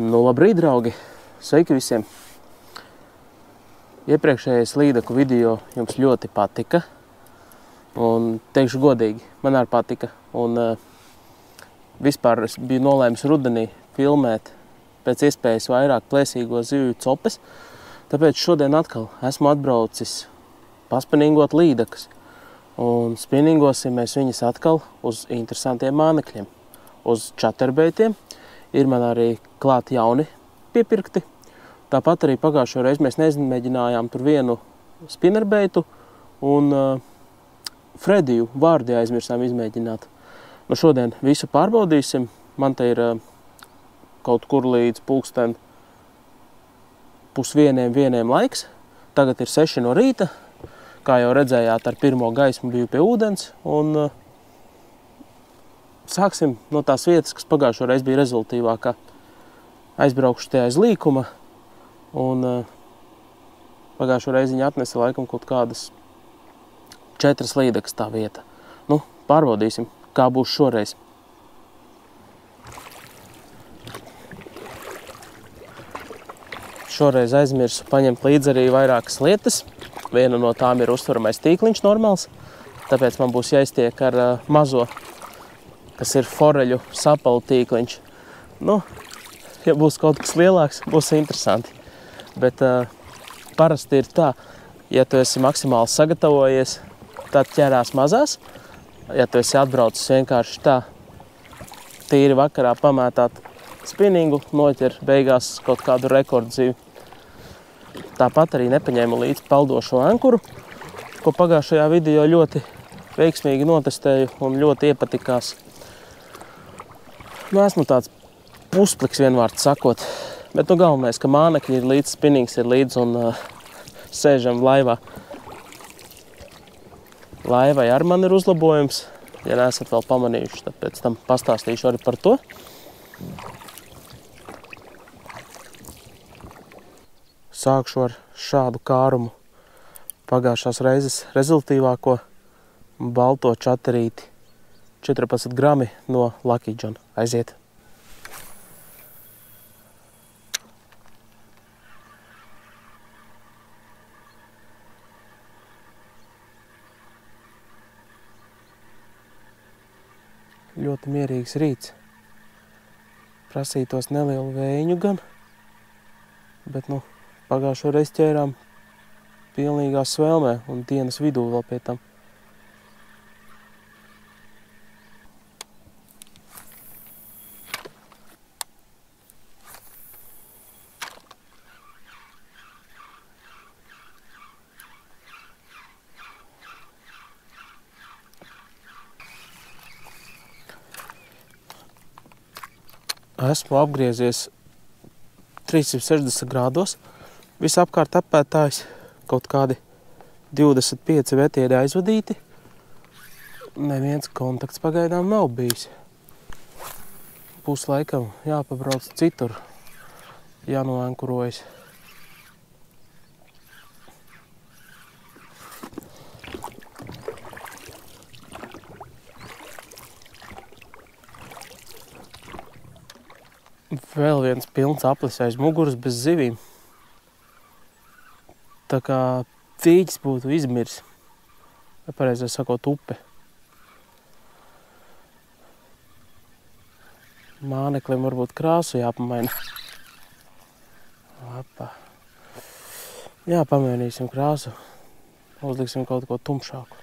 Labrīt, draugi! Sveiki visiem! Iepriekšējais līdaku video jums ļoti patika. Un teikšu godīgi, man arī patika. Un vispār es biju nolēmis rudenī filmēt pēc iespējas vairāk plēsīgo zivju copes. Tāpēc šodien atkal esmu atbraucis paspinningot līdakas. Un spinningosim mēs viņas atkal uz interesantiem mānekļiem. Uz čaterbeitiem. Ir man arī klāt jauni piepirkti. Tāpat arī pagājušo reizi mēs nezmēģinājām tur vienu spinnerbeitu un Frediju vārdi aizmirsām izmēģināt. Nu šodien visu pārbaudīsim. Man te ir kaut kur līdz pulksten 10:30 laiks. Tagad ir 6 no rīta. Kā jau redzējāt, ar pirmo gaismu biju pie ūdens. Un sāksim no tās vietas, kas pagājušo reizi bija rezultīvākā. Aizbraukšu te aiz līkuma. Un pagājušo reizi viņa atnesa laikam kaut kādas 4 līdakas tā vieta. Nu, pārbaudīsim, kā būs šoreiz. Šoreiz aizmirsu paņemt līdzi arī vairākas lietas. Viena no tām ir uztveramais tīkliņš normāls. Tāpēc man būs jāiztiek ar mazo, kas ir foreļu sapalu tīkliņš. Nu, ja būs kaut kas lielāks, būs interesanti. Bet parasti ir tā, ja tu esi maksimāli sagatavojies, tad ķerās mazās. Ja tu esi atbraucis vienkārši tā, tīri vakarā pamētāt spinningu, noķer beigās kaut kādu rekordzīvi. Tāpat arī nepaņēmu līdzi peldošo ankuru, ko pagājušajā video ļoti veiksmīgi notestēju un ļoti iepatikās. Nu, esmu tāds puspliks vienvārds sakot, bet nu galvenais, ka mānekļi ir līdz, spinnings ir līdz un sēžam laivā. Laivai ar man ir uzlabojums, ja neesat vēl pamanījuši, tad pēc tam pastāstīšu arī par to. Sākšu ar šādu kārumu. Pagājušās reizes rezultīvāko balto čaterīti. 14 grami no Lucky John. Aiziet! Ļoti mierīgs rīts. Prasītos nelielu vējiņu gan, bet nu, pagājušo reizi ķērām pilnīgā svēlmē un dienas vidū vēl pie tam. Esmu apgriezies 360 grādos. Visapkārt apētājs kaut kādi 25 vetieri aizvadīti. Neviens kontakts pagaidām nav bijis. Būs laikam jāpabrauc citur, jānoankurojas. Vēl viens pilns aplis aiz muguras bez zivīm. Tā kā tīģis būtu izmirs. Vai pareizai sakot, upe. Māneklim varbūt krāsu jāpamaina. Lapa. Jā, pamainīsim krāsu. Uzliksim kaut ko tumšāku.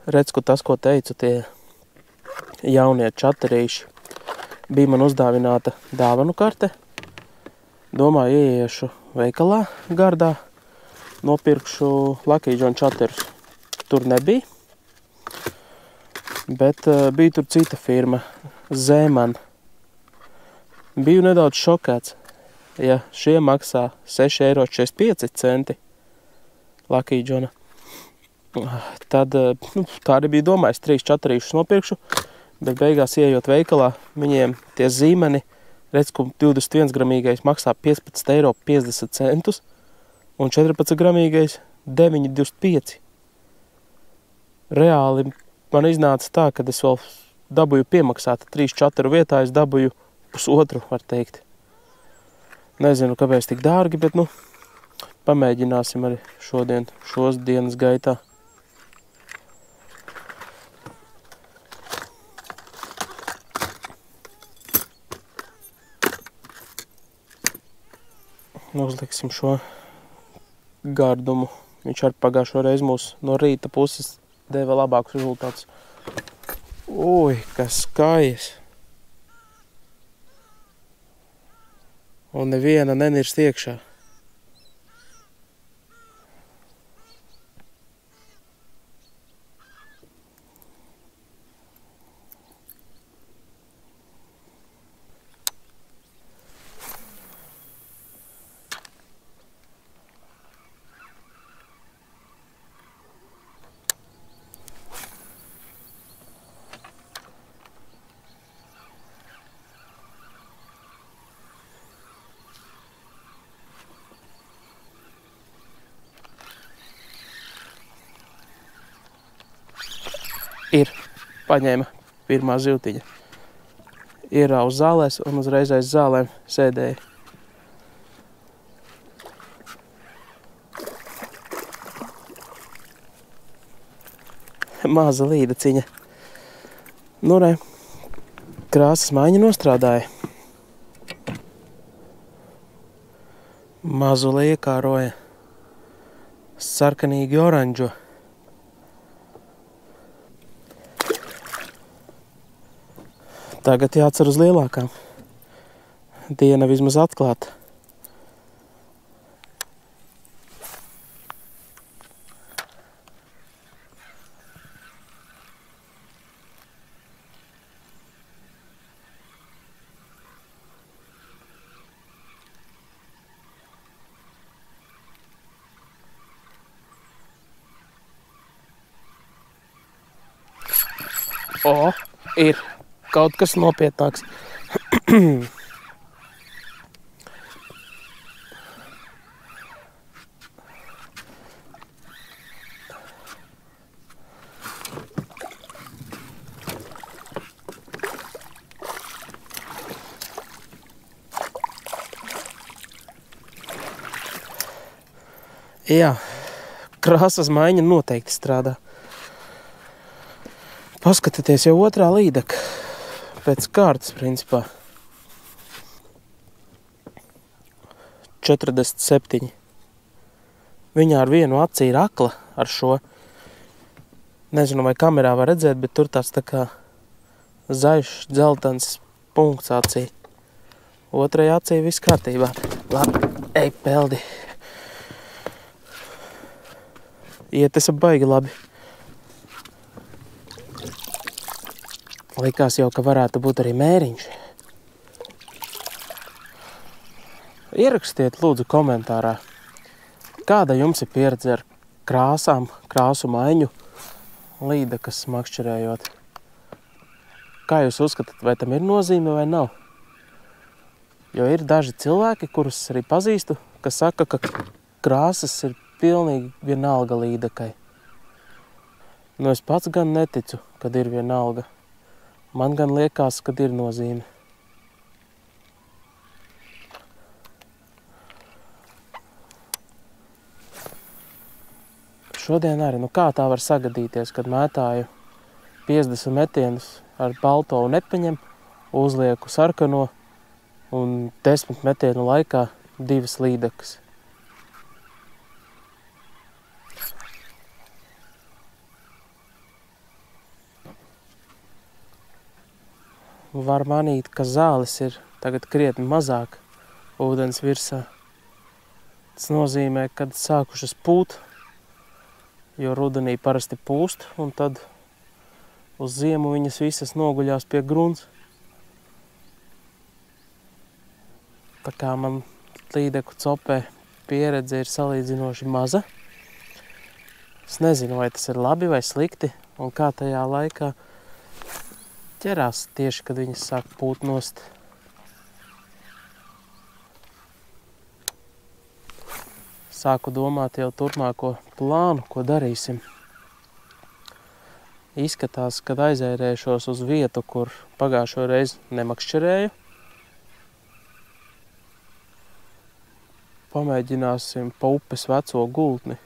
Redz, ko tas, ko teicu, tie jaunie čaterīši bija man uzdāvināta dāvanu karte. Domāju, ieiešu veikalā gardā, nopirkšu Lucky John čaterus. Tur nebija, bet bija tur cita firma, Zeman. Biju nedaudz šokēts, ja šie maksā 6,45 € Lucky Johna. Tad tā arī bija domājis, 3 čaterīšus nopirkšu, bet beigās ieejot veikalā, viņiem tie zīmeni, redz, ka 21 gramīgais maksā 15,50 €. un 14 gramīgais 9,25. Reāli man iznāca tā, kad es vēl dabūju piemaksāt 3-4 vietā, es dabūju 1,5, var teikt. Nezinu, kāpēc tik dārgi, bet, pamēģināsim arī šos dienas gaitā. Uzliksim šo gardumu. Viņš arī pagājušo reizi mūs no rīta puses deva labākus rezultātus. Ui, kas skajas! Un neviena nenirst iekšā. Ir, paņēma pirmā zivtiņa. Ierāva uz zālēs un uzreiz aiz zālēm sēdēja. Maza līdaciņa. Re, krāsas maiņa nostrādāja. Mazuli iekāroja. Sarkanīgi oranžo. Tagad jācer uz lielākām. Diena vismaz atklāta. Ir kaut kas nopietnāks. Jā, krāsas maiņa noteikti strādā. Paskatieties, jau otrā līdaka pēc kārtas, principā. 47. Viņa ar vienu acī ir akla ar šo. Nezinu, vai kamerā var redzēt, bet tur tāds tā kā zaļš, dzeltens punkts acī. Otrajā acī viss kārtībā. Labi, ej, peldi. Iet esa baigi labi. Likās jau, ka varētu būt arī mēriņš. Ierakstiet lūdzu komentārā, kāda jums ir pieredze ar krāsām, krāsu maiņu, līdakas makšķerējot. Kā jūs uzskatāt, vai tam ir nozīme vai nav? Jo ir daži cilvēki, kurus arī pazīstu, kas saka, ka krāsas ir pilnīgi vienalga līdakai. Es pats gan neticu, kad ir vienalga. Man gan liekas, kad ir nozīme. Šodien arī, kā tā var sagadīties, kad mētāju 50 metienus ar balto un epeņiem, uzlieku sarkano un 10 metienu laikā 2 līdakas. Var manīt, ka zāles ir tagad krietni mazāk ūdens virsā. Tas nozīmē, kad sākušas pūt, jo rudenī parasti pūst, un tad uz ziemu viņas visas noguļās pie grunts. Tā kā man līdeku copē pieredze ir salīdzinoši maza. Es nezinu, vai tas ir labi vai slikti, un kā tajā laikā ķerās tieši, kad viņas sāk pūt nost. sāku domāt jau turpmāko plānu, ko darīsim. Izskatās, kad aizērēšos uz vietu, kur pagājušo reizi nemakšķerēju. Pamēģināsim pa upes veco gultni.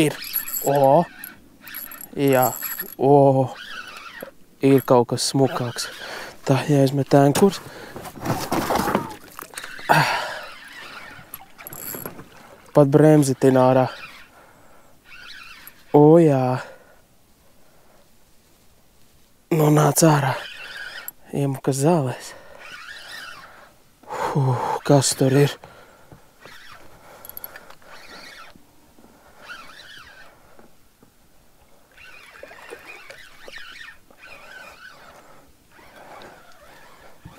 Ir. Jā. Ir kaut kas smukāks. Tā jāizmet ēnkurs. Pat bremzitina ārā. Jā. Nu, nāc ārā. Iemukas zālēs. Kas tur ir?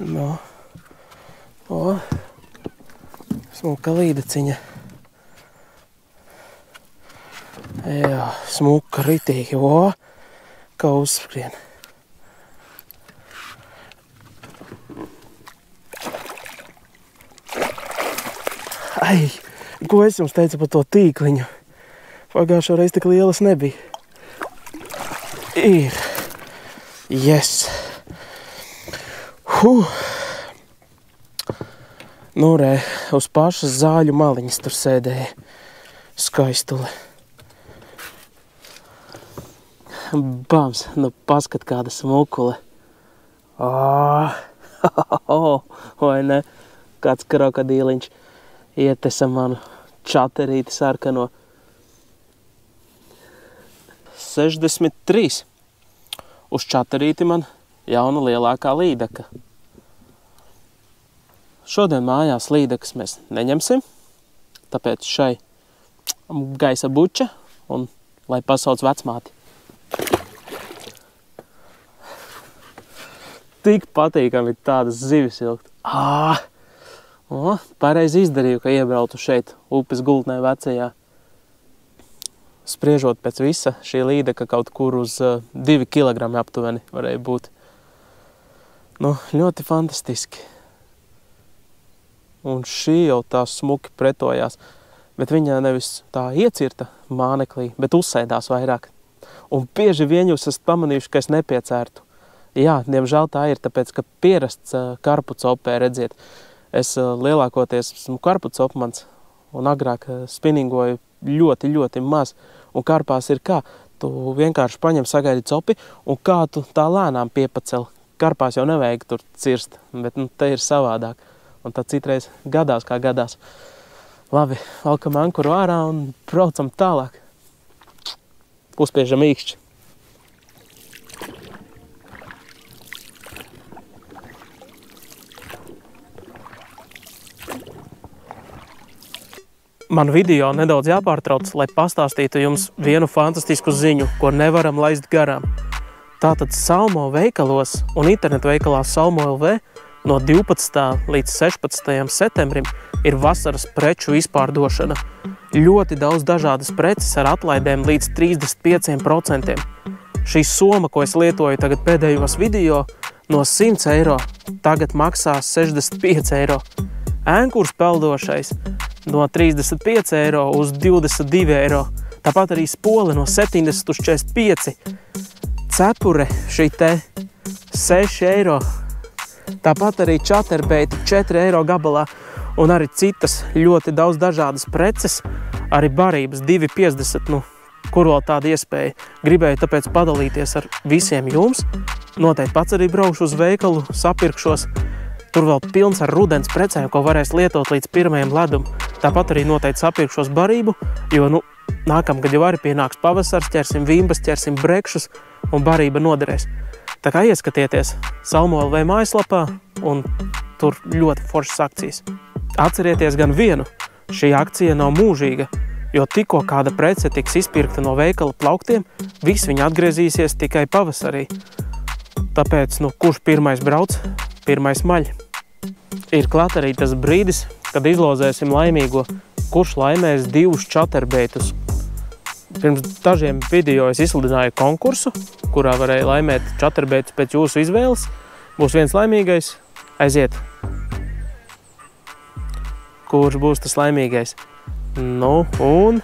No. Smuka līdaciņa. Jā, smuka ritīgi. Kā uzskrien. Ai, ko es jums teicu par to tīkliņu? Pagājušo reizi tik lielas nebija. Ir. Yes. Nu, re, uz pašas zāļu maliņas tur sēdēja skaistule. Bams, nu paskat kāda smukule. Vai ne? Kāds krokodīliņš ietesa manu čaterīti sarkano. 63. Uz čaterīti man jauna lielākā līdaka. Šodien mājās līdakas mēs neņemsim, tāpēc šai gaisa buča un lai pasauc vecmāti. Tik patīkami tādas zivis ilgt. Pareizi izdarīju, ka iebrautu šeit upes gultnē vecajā. Spriežot pēc visa, šī līdaka kaut kur uz 2 kilogrami aptuveni varēja būt. Nu, ļoti fantastiski. Un šī jau tā smuki pretojās, bet viņa nevis tā iecirta māneklī, bet uzsēdās vairāk. Un bieži vien jūs esat pamanījuši, ka es nepiecērtu. Jā, diemžēl tā ir, tāpēc, ka pierasts karpucopē, redziet, es lielākoties esmu karpucopmans un agrāk spinningoju ļoti, ļoti maz. Un karpās ir kā? Tu vienkārši paņem sagaidi copi un kā tu tā lēnām piepacel. Karpās jau nevajag tur cirst, bet nu, te ir savādāk. Un tad citreiz gadās kā gadās. Labi, valkam ankuru ārā un braucam tālāk. Uzspiežam īkšķi. Man video nedaudz jāpārtrauc, lai pastāstītu jums vienu fantastisku ziņu, ko nevaram laist garām. Tātad Salmo veikalos un internetu veikalā Salmo LV no 12. līdz 16. septembrim ir vasaras preču izpārdošana. Ļoti daudz dažādas preces ar atlaidēm līdz 35%. Šī soma, ko es lietoju tagad pēdējos video, no 100 eiro tagad maksās 65 eiro. Ēnkurs peldošais no 35 eiro uz 22 eiro. Tāpat arī spole no 70 uz 45. Cepure šī te 6 eiro. Tāpat arī čaterbeiti 4 eiro gabalā un arī citas ļoti daudz dažādas preces, arī barības 2,50, nu, kur vēl tāda iespēja. Gribēju tāpēc padalīties ar visiem jums. Noteikti pats arī braukšu uz veikalu, sapirkšos. Tur vēl pilns ar rudens precēm, ko varēs lietot līdz pirmajam ledum. Tāpat arī noteikti sapirkšos barību, jo, nu, nākamgad jau arī pienāks pavasars, ķersim vimbas, ķersim brekšus un barība noderēs. Tā kā ieskatieties Salmo LV mājaslapā un tur ļoti foršas akcijas. Atcerieties gan vienu, šī akcija nav mūžīga. Jo tikko kāda prece tiks izpirkta no veikala plauktiem, viss viņa atgriezīsies tikai pavasarī. Tāpēc, kurš pirmais brauc, pirmais maļ. Ir klāt arī tas brīdis, kad izlozēsim laimīgo, kurš laimēs 2 čaterbeitus. Pirms dažiem video es izsludināju konkursu, kurā varēja laimēt čaterbeitus pēc jūsu izvēles. Būs viens laimīgais, aiziet. Kurš būs tas laimīgais? Un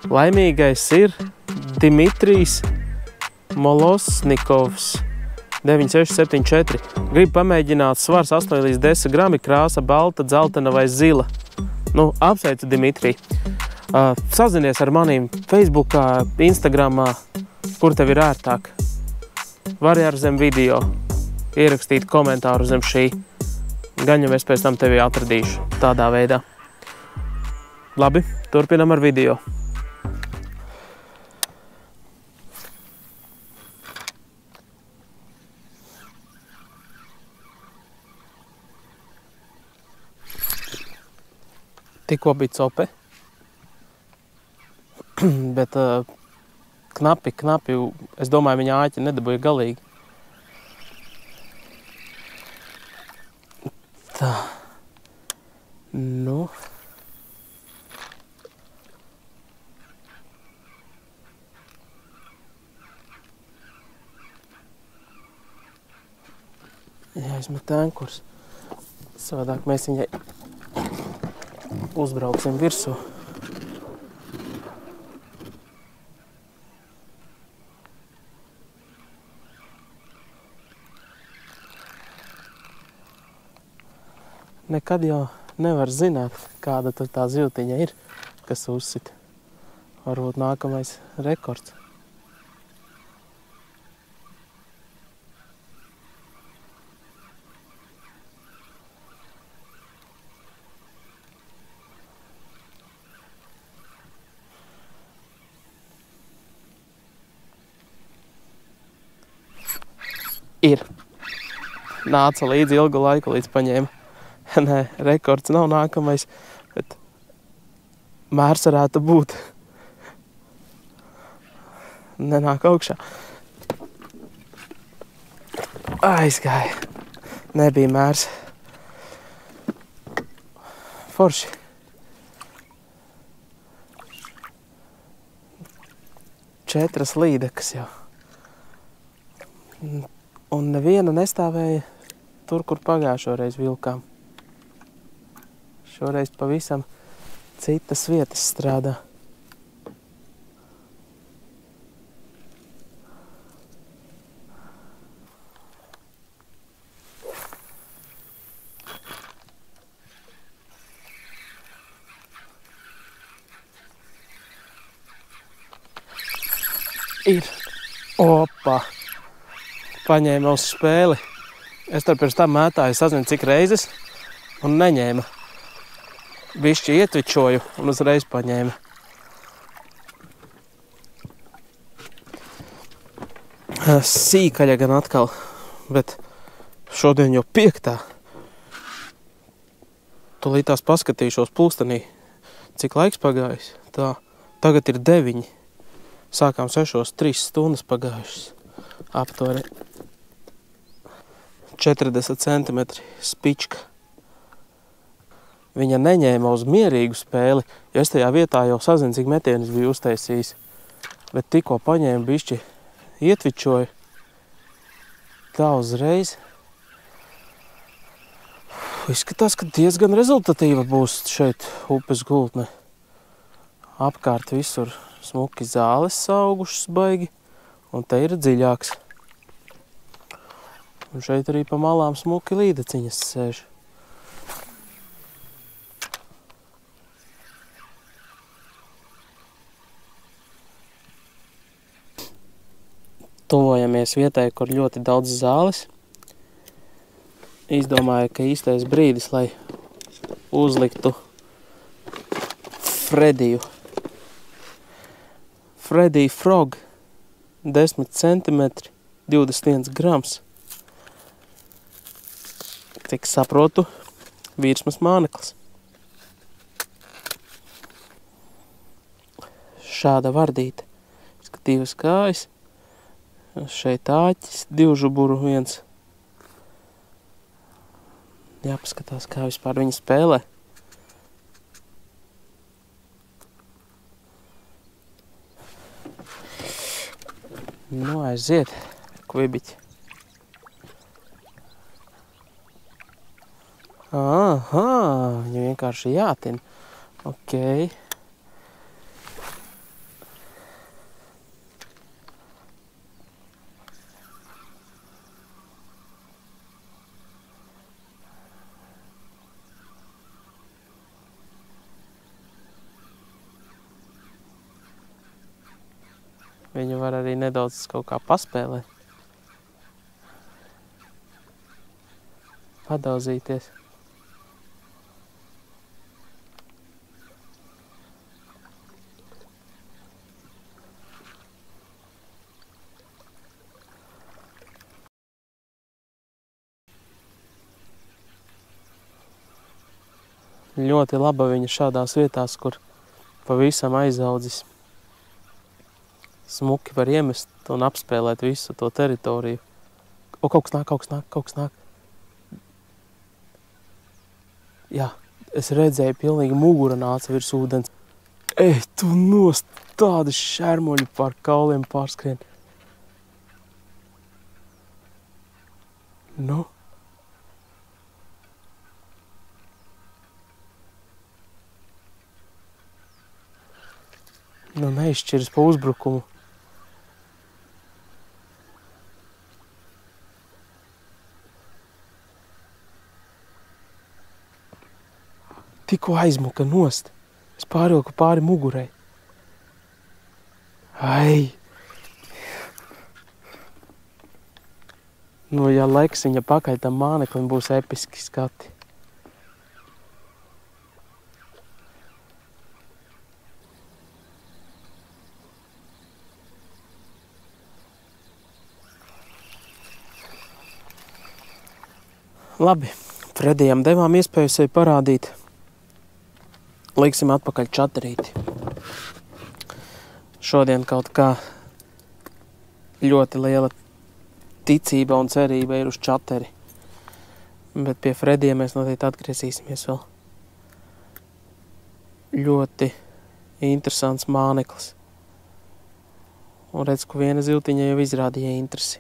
laimīgais ir Dimitrijs Molosnikovs, 9674. Gribu pamēģināt svars 8 līdz 10 grami, krāsa balta, dzeltena vai zila. Apsveicu Dimitriju. Sazinies ar manīm Facebookā, Instagramā, kur tev ir ērtāk. Vari ar zem video ierakstīt komentāru zem šī. Gan jau es pēc tam tevi atradīšu tādā veidā. Labi, turpinam ar video. Tikko bija cope, bet knapi, es domāju, viņa āķi nedabūja galīgi. Tā, jāizmet ankurs. Savādāk mēs viņai uzbrauksim virsū. Nekad jau nevar zināt, kāda tur tā zivtiņa ir, kas uzsit. Varbūt nākamais rekords. Ir. Nāca līdzi ilgu laiku, līdz paņēma. Nē, rekords nav nākamais, bet mērs varētu būt. Nenāk augšā. Aizgāja. Nebija mērs. Forši. Četras līdekas jau. Un neviena nestāvēja tur, kur pagājušoreiz vilkām. Šoreiz pavisam citas vietas strādā. Ir. Opa! Paņēma uz spēli. Es tur pirms tam mētāju sazinu cik reizes un neņēma. Bišķi ietvičoju un uzreiz paņēma. Sīkaļa gan atkal, bet šodien jau 5. Tūlītās paskatīšos pulkstenī, cik laiks pagājis. Tā, tagad ir 9. Sākām 6, 3 stundas pagājušas. Aptuveni 40 centimetri spička. Viņa neņēma uz mierīgu spēli, jo es tajā vietā jau sazinu, cik metienus biju uztaisījis. Bet tikko paņēma bišķi ietvičoju, tā uzreiz. Izskatās, ka diezgan rezultatīva būs šeit upes gultne. Apkārt visur smuki zāles augušas baigi, un te ir dziļāks. Un šeit arī pa malām smuki līdeciņas sēž. Tuvojamies vietai, kur ļoti daudz zāles. Izdomāju, ka īstais brīdis, lai uzliktu Frediju. Freddy Frog, 10 centimetri, 21 grams. Cik saprotu, virsmas māneklis. šāda vardīta. Divas kājas. Šeit āķis, 2 žuburu, 1. Jāpaskatās, kā vispār viņi spēlē. Nu, aiziet, kvibiķi. Aha, viņi vienkārši jātina. Ok. Viņu var arī nedaudz kaut kā paspēlēt. Padauzīties. Ļoti laba viņa šādās vietās, kur pavisam aizaudzis. Smuki var iemest un apspēlēt visu to teritoriju. O, kaut kas nāk. Jā, es redzēju, pilnīgi mugura nāca virs ūdens. Ej, tu nost, tādi šermoļi pār kauliem pārskrien. Nu. Nu, neizšķiras pa uzbrukumu. Tikko aizmuka nost. Es pārvilku pāri mugurai. Ai! Nu, ja laiks viņa pakaļ tam māneklim, būs episki skati. Labi, Fredijam devām iespēju sevi parādīt. Liksim atpakaļ čaterīti. Šodien kaut kā ļoti liela ticība un cerība ir uz čateri. Bet pie Fredija mēs noteikti atgriezīsimies vēl. Ļoti interesants māneklis. Un redz, ka viena ziltiņa jau izrādīja interesi.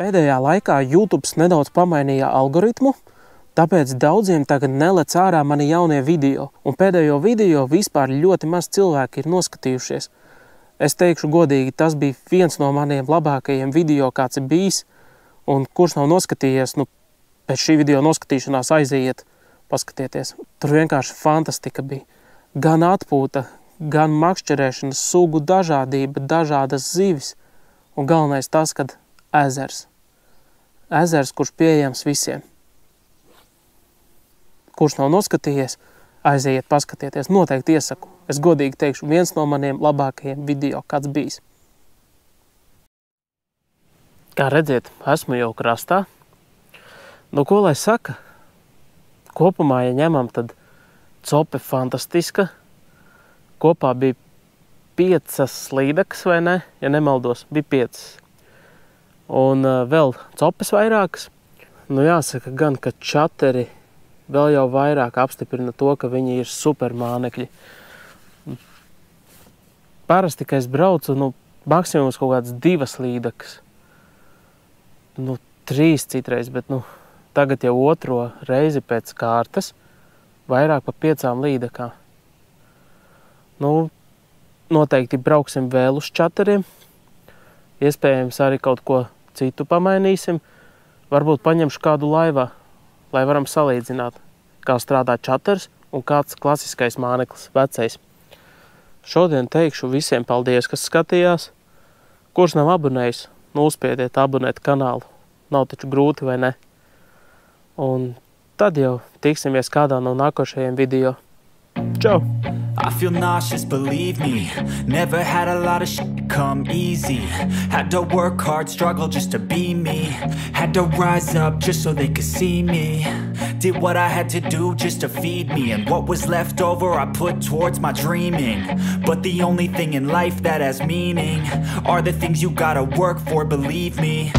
Pēdējā laikā YouTube nedaudz pamainīja algoritmu, tāpēc daudziem tagad nelec ārā mani jaunie video. Un pēdējo video vispār ļoti maz cilvēki ir noskatījušies. Es teikšu godīgi, tas bija viens no maniem labākajiem video, kāds ir bijis. Un kurš nav noskatījies, nu, pēc šī video noskatīšanās aiziet, paskatieties. Tur vienkārši fantastika bija. Gan atpūta, gan makšķerēšanas, sugu dažādība, dažādas zivis. Un galvenais tas, kad ezers. Ezers, kurš pieejams visiem. Kurš nav noskatījies, aiziet paskatieties. Noteikti iesaku. Es godīgi teikšu, viens no maniem labākajiem video, kāds bijis. Kā redziet, esmu jau krastā. Nu, ko lai saka? Kopumā, ja ņemam, tad cope fantastiska. kopā bija 5 slīdekas, vai ne? Ja nemaldos, bija 5. Un vēl copes vairākas. Nu jāsaka gan, ka čateri vēl jau vairāk apstiprina to, ka viņi ir super mānekļi. Parasti, kad es braucu, maksimums kaut kādas 2 slīdekas. 3 citreiz, bet tagad jau otro reizi pēc kārtas vairāk pa 5 līdekām. Noteikti brauksim vēl uz čateriem. Iespējams arī kaut ko citu pamainīsim. Varbūt paņemšu kādu laivā, lai varam salīdzināt, kā strādā čaters un kāds klasiskais māneklis, vecais. Šodien teikšu visiem paldies, kas skatījās. Kurš nav abonējis, uzspiediet abonēt kanālu. Nav taču grūti, vai ne? Un tad jau tiksimies kādā no nākošajiem video. Čau! I feel nauseous, believe me. Never had a lot of shit come easy. Had to work hard, struggle just to be me. Had to rise up just so they could see me. Did what I had to do just to feed me. And what was left over I put towards my dreaming. But the only thing in life that has meaning are the things you gotta work for, believe me.